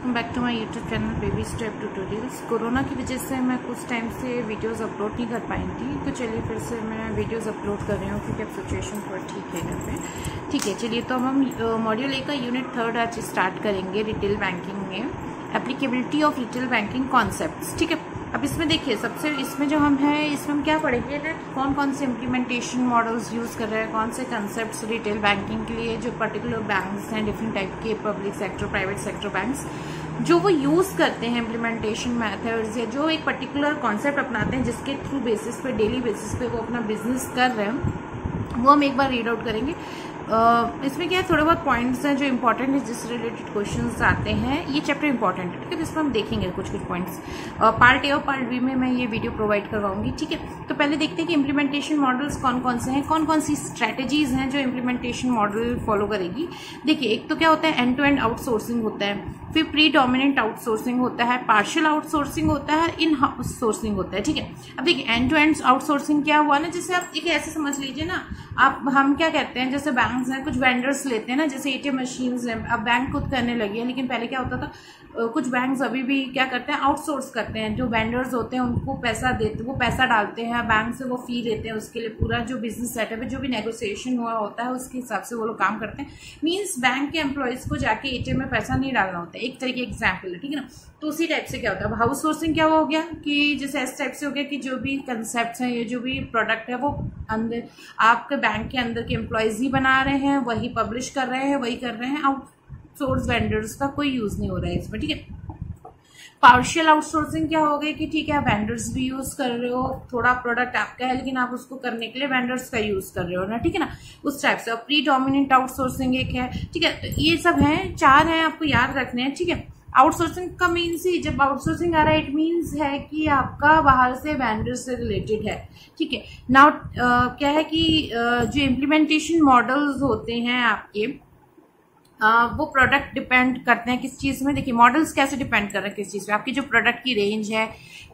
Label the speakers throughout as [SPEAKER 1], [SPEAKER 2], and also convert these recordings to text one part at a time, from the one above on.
[SPEAKER 1] Welcome back to my YouTube channel baby step tutorials. Corona की वजह से मैं कुछ टाइम से वीडियोस अपलोड नहीं कर पाई थी, तो चलिए फिर से मैं वीडियोस अपलोड कर रही हूँ क्योंकि अब सिचुएशन थोड़ा ठीक है घर पे। ठीक है, चलिए तो हम मॉड्यूल ए का यूनिट 3 आज स्टार्ट करेंगे रिटेल बैंकिंग में, applicability of retail banking concepts. ठीक है, अब इसमें देखिए सबसे इसमें जो हम हैं इसमें हम क्या पढ़ेंगे ना, कौन कौन से इम्प्लीमेंटेशन मॉडल्स यूज़ कर रहे हैं, कौन से कंसेप्ट्स रिटेल बैंकिंग के लिए जो पर्टिकुलर बैंक्स हैं, डिफरेंट टाइप के public sector private sector banks जो वो यूज़ करते हैं इम्प्लीमेंटेशन मेथड्स, या जो एक पर्टिकुलर कॉन्सेप्ट अपनाते हैं जिसके थ्रू बेसिस पे डेली बेसिस पे वो अपना बिजनेस कर रहे हैं, वो हम एक बार रीड आउट करेंगे। इसमें क्या है, थोड़े बहुत पॉइंट्स हैं जो इंपॉर्टेंट है, जिससे रिलेटेड क्वेश्चंस आते हैं। ये चैप्टर इंपॉर्टेंट है, ठीक है, इसमें हम देखेंगे कुछ पॉइंट्स। पार्ट ए और पार्ट बी में मैं ये वीडियो प्रोवाइड करवाऊंगी। ठीक है, तो पहले देखते हैं कि इम्प्लीमेंटेशन मॉडल्स कौन कौन से हैं, कौन कौन सी स्ट्रैटेजीज हैं जो इम्प्लीमेंटेशन मॉडल फॉलो करेगी। देखिए, एक तो क्या होता है, एंड टू एंड आउटसोर्सिंग होता है, फिर प्री डोमिनेंट आउटसोर्सिंग होता है, पार्शियल आउटसोर्सिंग होता है, इन हाउस सोर्सिंग होता है। ठीक है, अब देखिए एंड टू एंड आउटसोर्सिंग क्या हुआ ना, जैसे आप एक ऐसे समझ लीजिए ना, हम क्या कहते हैं, जैसे बैंक्स हैं, कुछ वेंडर्स लेते हैं ना, जैसे एटीएम मशीन्स हैं, अब बैंक खुद करने लगी है, लेकिन पहले क्या होता था, कुछ बैंक्स अभी भी क्या करते हैं, आउटसोर्स करते हैं। जो वेंडर्स होते हैं उनको पैसा देते, वो पैसा डालते हैं बैंक से, वो फी लेते हैं, उसके लिए पूरा जो बिजनेस सेटअप है, जो भी नेगोशिएशन हुआ होता है उसके हिसाब से वो लोग काम करते हैं। मींस बैंक के एम्प्लॉयज को जाके एटीएम में पैसा नहीं डालना होता है, एक तरीके एग्जाम्पल है, ठीक है ना। तो उसी टाइप से क्या होता है, अब हाउस सोर्सिंग क्या हो गया कि जैसे इस टाइप से हो गया कि जो भी कंसेप्ट हैं, ये जो भी प्रोडक्ट है वो अंदर आपके बैंक के अंदर के एम्प्लॉयज ही बना रहे हैं, वही पब्लिश कर रहे हैं, वही कर रहे हैं, आउटसोर्स वेंडर्स का कोई यूज नहीं हो रहा है इसमें। ठीक है, पार्शियल आउटसोर्सिंग क्या हो गई कि ठीक है, आप वेंडर्स भी यूज कर रहे हो, थोड़ा प्रोडक्ट आपका है लेकिन आप उसको करने के लिए वेंडर्स का यूज कर रहे हो ना, ठीक है ना, उस टाइप से। और प्री डोमिनेंट आउटसोर्सिंग एक है। ठीक है, तो ये सब हैं, 4 हैं, आपको याद रखने हैं। ठीक है, आउटसोर्सिंग का मीन्स ही, जब आउटसोर्सिंग आ रहा है, इट मीन्स है कि आपका बाहर से वेंडर से रिलेटेड है। ठीक है, नाउ क्या है कि जो इम्प्लीमेंटेशन मॉडल्स होते हैं आपके, वो प्रोडक्ट डिपेंड करते हैं किस चीज में। देखिए, मॉडल्स कैसे डिपेंड कर रहे हैं किस चीज पे, आपकी जो प्रोडक्ट की रेंज है,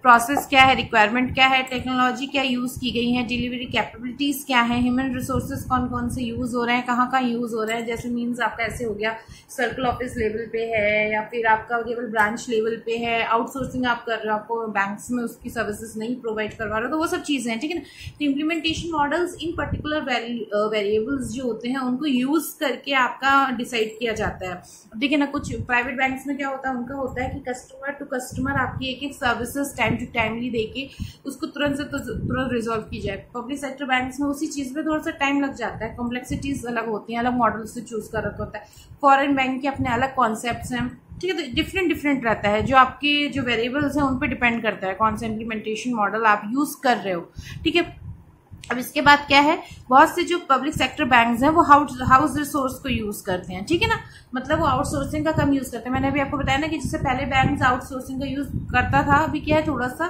[SPEAKER 1] प्रोसेस क्या है, रिक्वायरमेंट क्या है, टेक्नोलॉजी क्या यूज की गई है, डिलीवरी कैपेबिलिटीज क्या है, ह्यूमन रिसोर्सेज कौन कौन से यूज हो रहे हैं, कहाँ कहाँ यूज हो रहे हैं। जैसे मीन्स आपका ऐसे हो गया, सर्कल ऑफिस लेवल पे है, या फिर आपका केवल ब्रांच लेवल पे है, आउटसोर्सिंग आप कर रहे हो, आपको बैंक्स में उसकी सर्विसेज नहीं प्रोवाइड करवा रहे हो, तो वो सब चीजें हैं। ठीक है ना, तो implementation models in particular variables जो होते हैं उनको यूज करके आपका डिसाइड किया जाता है। अब देखिए ना, कुछ प्राइवेट बैंक्स में क्या होता है, उनका होता है कि कस्टमर टू कस्टमर आपकी एक एक सर्विसेज टाइम टू टाइमली देके उसको तुरंत से तुरंत रिजॉल्व की जाए। पब्लिक सेक्टर बैंक्स में उसी चीज में थोड़ा सा टाइम लग जाता है, कॉम्प्लेक्सिटीज अलग होती हैं, अलग मॉडल से चूज कर रखा होता है। फॉरेन बैंक के अपने अलग कॉन्सेप्ट्स हैं। ठीक है, तो डिफरेंट रहता है, जो आपके जो वेरिएबल्स हैं उन पे डिपेंड करता है कौन सा इम्प्लीमेंटेशन मॉडल आप यूज कर रहे हो। ठीक है, अब इसके बाद क्या है, बहुत से जो पब्लिक सेक्टर बैंक्स हैं वो हाउस रिसोर्स को यूज करते हैं। ठीक है ना, मतलब वो आउटसोर्सिंग का कम यूज करते हैं। मैंने अभी आपको बताया ना कि जैसे पहले बैंक्स आउटसोर्सिंग का यूज करता था, अभी क्या है, थोड़ा सा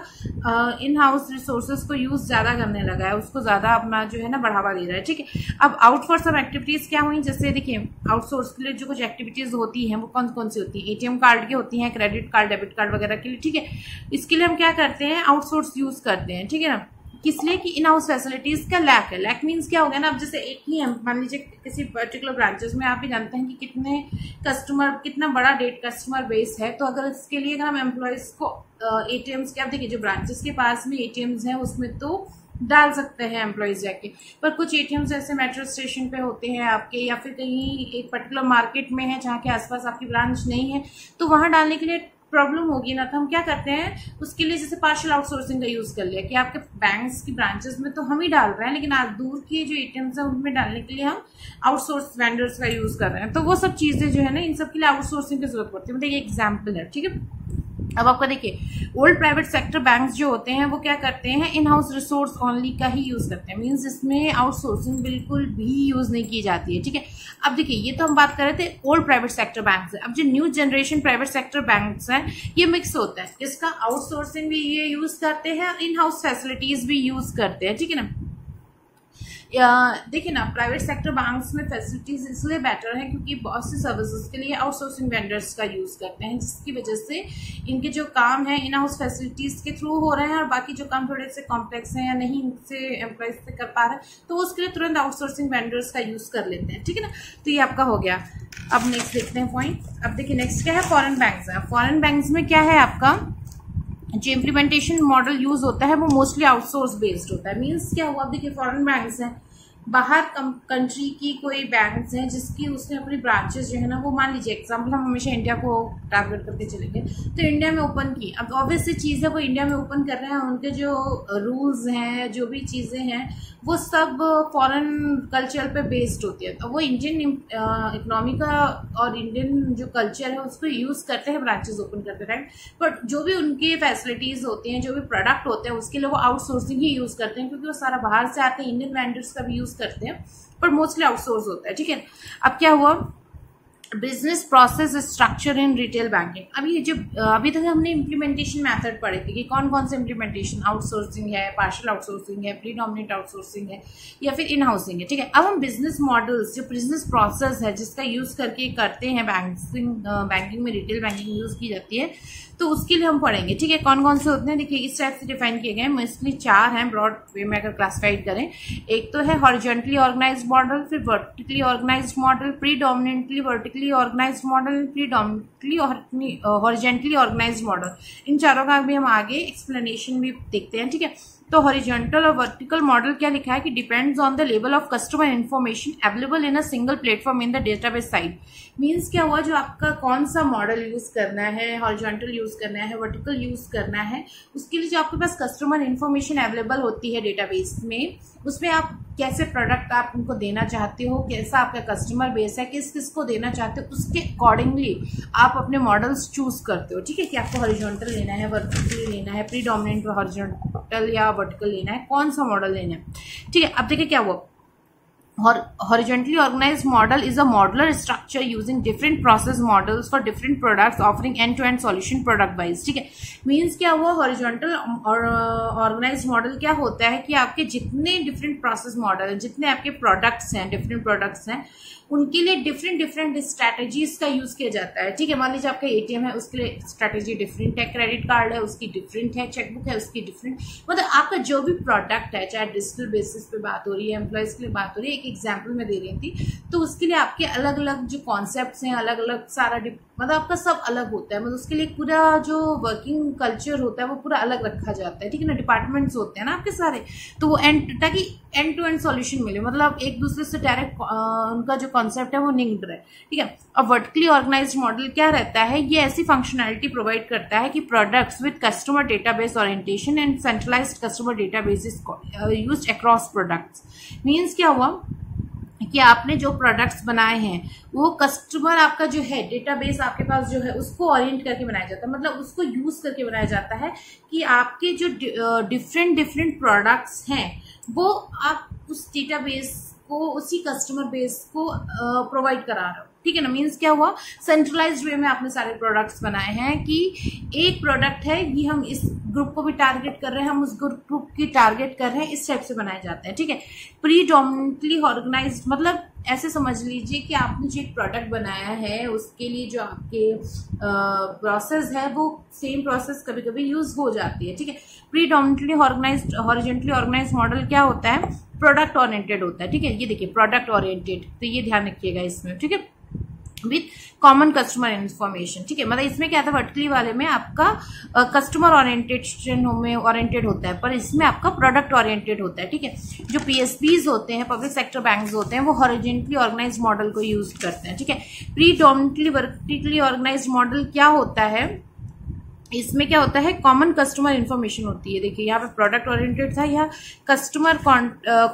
[SPEAKER 1] इन हाउस रिसोर्सेज को यूज ज्यादा करने लगा है, उसको ज्यादा अपना जो है ना बढ़ावा दे रहा है। ठीक है, अब आउट फॉर सम एक्टिविटीज क्या हुई, जैसे देखिए आउटसोर्स के लिए जो कुछ एक्टिविटीज होती हैं वो कौन कौन सी होती है, एटीएम कार्ड की होती हैं, क्रेडिट कार्ड, डेबिट कार्ड वगैरह के लिए। ठीक है, इसके लिए हम क्या करते हैं, आउटसोर्स यूज करते हैं। ठीक है ना, किस लिए कि इन हाउस फैसिलिटीज का लैक है। लैक मीन्स क्या हो गया ना, अब जैसे एक ही मान लीजिए किसी पर्टिकुलर ब्रांचेस में आप भी जानते हैं कि कितने कस्टमर, कितना बड़ा डेट कस्टमर बेस है, तो अगर इसके लिए अगर हम एम्प्लॉयज को एटीएम्स के, आप देखिए जो ब्रांचेस के पास में एटीएम्स हैं उसमें तो डाल सकते हैं एम्प्लॉयज जाके, पर कुछ एटीएम्स ऐसे मेट्रो स्टेशन पे होते हैं आपके, या फिर कहीं एक पर्टिकुलर मार्केट में है जहाँ के आसपास आपकी ब्रांच नहीं है, तो वहां डालने के लिए प्रॉब्लम होगी ना। तो हम क्या करते हैं, उसके लिए जैसे पार्शियल आउटसोर्सिंग का यूज कर लिया कि आपके बैंक्स की ब्रांचेस में तो हम ही डाल रहे हैं, लेकिन आज दूर की जो एटीएम्स हैं उनमें डालने के लिए हम आउटसोर्स वेंडर्स का यूज कर रहे हैं। तो वो सब चीजें जो है ना, इन सब के लिए आउटसोर्सिंग की जरूरत पड़ती है। मतलब ये एग्जाम्पल है। ठीक है, अब आपका देखिए, ओल्ड प्राइवेट सेक्टर बैंक्स जो होते हैं वो क्या करते हैं, इन हाउस रिसोर्स ओनली का ही यूज करते हैं, मींस इसमें आउटसोर्सिंग बिल्कुल भी यूज नहीं की जाती है। ठीक है, अब देखिए ये तो हम बात कर रहे थे ओल्ड प्राइवेट सेक्टर बैंक्स है। अब जो new generation private sector banks हैं ये मिक्स होता है, जिसका आउटसोर्सिंग भी ये यूज करते हैं और इन हाउस फैसिलिटीज भी यूज करते हैं। ठीक है ना, देखिए ना, प्राइवेट सेक्टर बैंक्स में फैसिलिटीज इसलिए बेटर है क्योंकि बहुत सी सर्विसेज के लिए आउटसोर्सिंग वेंडर्स का यूज करते हैं, जिसकी वजह से इनके जो काम है इन हाउस फैसिलिटीज के थ्रू हो रहे हैं, और बाकी जो काम थोड़े से कॉम्प्लेक्स हैं या नहीं इनसे एम्प्लॉयज से कर पा रहे हैं तो उसके लिए तुरंत आउटसोर्सिंग वेंडर्स का यूज कर लेते हैं, ठीक है ना। तो ये आपका हो गया। अब नेक्स्ट देखते हैं पॉइंट। अब देखिए नेक्स्ट क्या है, फॉरेन बैंक्स है। फॉरेन बैंक्स में क्या है, आपका जो इम्प्लीमेंटेशन मॉडल यूज होता है वो मोस्टली आउटसोर्स बेस्ड होता है। मींस क्या हुआ, अब देखिए फॉरेन बैंक्स हैं, बाहर कंट्री की कोई बैंक्स हैं जिसकी उसने अपनी ब्रांचेस जो है ना, वो मान लीजिए एग्जांपल हम हमेशा इंडिया को टारगेट करके चलेंगे, तो इंडिया में ओपन की। अब ऑब्वियस सी चीज़ है, वो इंडिया में ओपन कर रहे हैं, उनके जो रूल्स हैं, जो भी चीज़ें हैं, वो सब फॉरेन कल्चर पे बेस्ड होती है। तो वो इंडियन इकोनॉमी का और इंडियन जो कल्चर है उसको यूज़ करते हैं ब्रांचेस ओपन करते टाइम, बट जो भी उनकी फैसिलिटीज़ होती हैं, जो भी प्रोडक्ट होते हैं, उसके लिए वो आउटसोर्सिंग ही यूज़ करते हैं, क्योंकि वो सारा बाहर से आते हैं, इंडियन वेंडर्स का भी यूज़ करते हैं, पर मोस्टली आउटसोर्स होता है, ठीक है। अब क्या हुआ, business process structure in retail banking. अभी तक हमने इम्प्लीमेंटेशन मेथड पढ़े थे कि कौन कौन से इम्प्लीमेंटेशन, आउटसोर्सिंग है, पार्शियल आउटसोर्सिंग है, प्रीडोमिनेंट आउटसोर्सिंग है, या फिर इन हाउसिंग है, ठीक है। अब हम बिजनेस मॉडल्स, जो बिजनेस प्रोसेस है जिसका यूज करके करते हैं बैंकिंग में, रिटेल बैंकिंग यूज की जाती है, तो उसके लिए हम पढ़ेंगे, ठीक है। कौन कौन से होते हैं, देखिए इस टाइप से डिफाइन किए गए, मोस्टली 4 हैं ब्रॉड वे में अगर क्लासिफाइड करें। एक तो है हॉरिजॉन्टली ऑर्गेनाइज्ड मॉडल, फिर vertically organised model, predominantly vertically organised model, predominantly horizontally organised model. इन चारों का भी हम आगे एक्सप्लेनेशन भी देखते हैं, ठीक है। तो हॉरिजॉन्टल और वर्टिकल मॉडल क्या लिखा है कि depends on the level of customer information available in a single platform in the database side. Means क्या हुआ, जो आपका कौन सा मॉडल यूज करना है, हॉरिजॉन्टल यूज करना है, वर्टिकल यूज करना है, उसके लिए जो आपके पास कस्टमर इन्फॉर्मेशन अवेलेबल होती है डेटाबेस में, उसमें आप कैसे प्रोडक्ट आप उनको देना चाहते हो, कैसा आपका कस्टमर बेस है, किस किस को देना चाहते हो, उसके अकॉर्डिंगली आप अपने मॉडल्स चूज करते हो, ठीक है। कि आपको हॉरिजॉन्टल लेना है, वर्टिकल लेना है, प्रीडोमिनेंट हॉरिजॉन्टल या वर्टिकल लेना है, कौन सा मॉडल लेना है, ठीक है। अब देखिए क्या हुआ, horizontally organized model is a modular structure using different process models for different products offering end-to-end solution product wise, ठीक है। मीन्स क्या हुआ, हॉरिजॉन्टल और ऑर्गेनाइज्ड मॉडल क्या होता है कि आपके जितने डिफरेंट प्रोसेस मॉडल हैं, जितने आपके प्रोडक्ट्स हैं, डिफरेंट प्रोडक्ट्स हैं, उनके लिए डिफरेंट स्ट्रैटेजीज का यूज किया जाता है, ठीक है। मान लीजिए आपका एटीएम है, उसके लिए स्ट्रैटेजी डिफरेंट है, क्रेडिट कार्ड है उसकी डिफरेंट है, चेकबुक है उसकी डिफरेंट, मतलब आपका जो भी प्रोडक्ट है, चाहे डिजिटल बेसिस पे बात हो रही है, एम्प्लॉयज के लिए बात हो रही है, एक एग्जाम्पल मैं दे रही थी, तो उसके लिए आपके अलग अलग जो कॉन्सेप्ट हैं, अलग अलग सारा मतलब आपका सब अलग होता है, मतलब उसके लिए पूरा जो वर्किंग कल्चर होता है वो पूरा अलग रखा जाता है, ठीक है ना। डिपार्टमेंट्स होते हैं ना आपके सारे, तो वो ताकि एंड टू एंड सॉल्यूशन मिले, मतलब एक दूसरे से डायरेक्ट उनका जो कॉन्सेप्ट है वो लिंक्ड रहे, ठीक है। अब वर्टिकली ऑर्गेनाइज्ड मॉडल क्या रहता है, ये ऐसी फंक्शनैलिटी प्रोवाइड करता है कि products with customer database orientation and centralised customer database used across products. Means क्या हुआ कि आपने जो प्रोडक्ट्स बनाए हैं वो कस्टमर आपका जो है डेटाबेस आपके पास जो है उसको ओरिएंट करके बनाया जाता है, मतलब उसको यूज करके बनाया जाता है कि आपके जो डिफरेंट प्रोडक्ट्स हैं वो आप उस डेटाबेस को, उसी कस्टमर बेस को प्रोवाइड करा रहे हो, ठीक है ना। मीन्स क्या हुआ, सेंट्रलाइज्ड वे में आपने सारे प्रोडक्ट्स बनाए हैं कि एक प्रोडक्ट है, ये हम इस ग्रुप को भी टारगेट कर रहे हैं, हम उस ग्रुप की टारगेट कर रहे हैं, इस टाइप से बनाए जाते हैं, ठीक है। प्रीडोमिनेंटली ऑर्गेनाइज्ड मतलब ऐसे समझ लीजिए कि आपने जो एक प्रोडक्ट बनाया है उसके लिए जो आपके प्रोसेस है वो सेम प्रोसेस कभी कभी यूज हो जाती है, ठीक है। Predominantly organised horizontally organised model क्या होता है, प्रोडक्ट ओरिएंटेड होता है, ठीक है। ये देखिए प्रोडक्ट ओरिएंटेड, तो ये ध्यान रखिएगा इसमें, ठीक है, विथ कॉमन कस्टमर इन्फॉर्मेशन, ठीक है। मतलब इसमें क्या था, वर्टिकली वाले में आपका कस्टमर ओरिएंटेशन में ओरिएंटेड होता है, पर इसमें आपका प्रोडक्ट ओरिएंटेड होता है, ठीक है। जो पीएसबीज होते हैं, पब्लिक सेक्टर बैंक्स होते हैं, वो हॉरिजॉन्टली ऑर्गेनाइज्ड मॉडल को यूज करते हैं, ठीक है। प्रीडोमिनेंटली वर्टिकली ऑर्गेनाइज्ड मॉडल क्या होता है, इसमें क्या होता है, कॉमन कस्टमर इन्फॉर्मेशन होती है। देखिए यहाँ पे प्रोडक्ट ओरिएंटेड था, यहाँ कस्टमर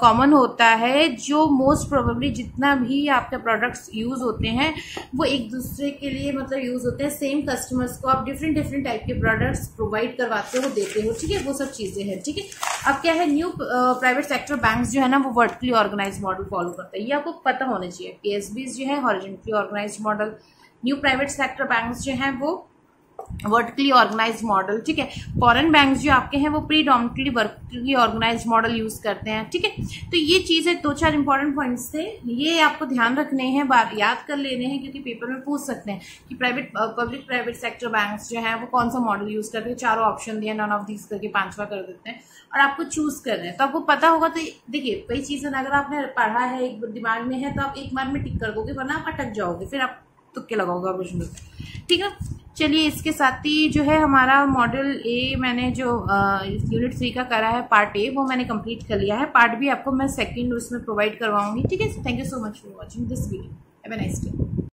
[SPEAKER 1] कॉमन होता है, जो मोस्ट प्रोबेबली जितना भी आपके प्रोडक्ट्स यूज होते हैं वो एक दूसरे के लिए मतलब यूज होते हैं, सेम कस्टमर्स को आप डिफरेंट टाइप के प्रोडक्ट्स प्रोवाइड करवाते हो, देते हो, ठीक है, वो सब चीजें हैं, ठीक है। अब क्या है, न्यू प्राइवेट सेक्टर बैंक्स जो है ना वो वर्टिकली ऑर्गेनाइज्ड मॉडल फॉलो करते हैं, ये आपको पता होना चाहिए। पीएसबीज जो है horizontally organised model, new private sector banks जो है वो वर्टिकली ऑर्गेनाइज्ड मॉडल, ठीक है। फॉरेन बैंक्स जो आपके हैं वो predominantly vertically organised model use करते हैं, ठीक है। तो ये चीजें 2-4 इंपॉर्टेंट पॉइंट्स थे, ये आपको ध्यान रखने हैं, बात याद कर लेने हैं, क्योंकि पेपर में पूछ सकते हैं कि पब्लिक प्राइवेट सेक्टर बैंक्स जो है वो कौन सा मॉडल यूज करते हैं। 4 ऑप्शन दिए, नन ऑफ दीज करके 5वां कर देते हैं और आपको चूज करना है। तो आपको पता होगा, तो देखिए कई चीजें अगर आपने पढ़ा है, एक दिमाग में है, तो आप एक बार में टिक कर दोगे, वरना आप अटक जाओगे, फिर आप तुक्के लगाओगे क्वेश्चन में, ठीक है। चलिए इसके साथ ही जो है हमारा मॉडल ए मैंने जो यूनिट 3 का करा है, पार्ट ए, वो मैंने कंप्लीट कर लिया है। पार्ट बी आपको मैं सेकंड उसमें प्रोवाइड करवाऊंगी, ठीक है। Thank you so much for watching this video. Have a nice day.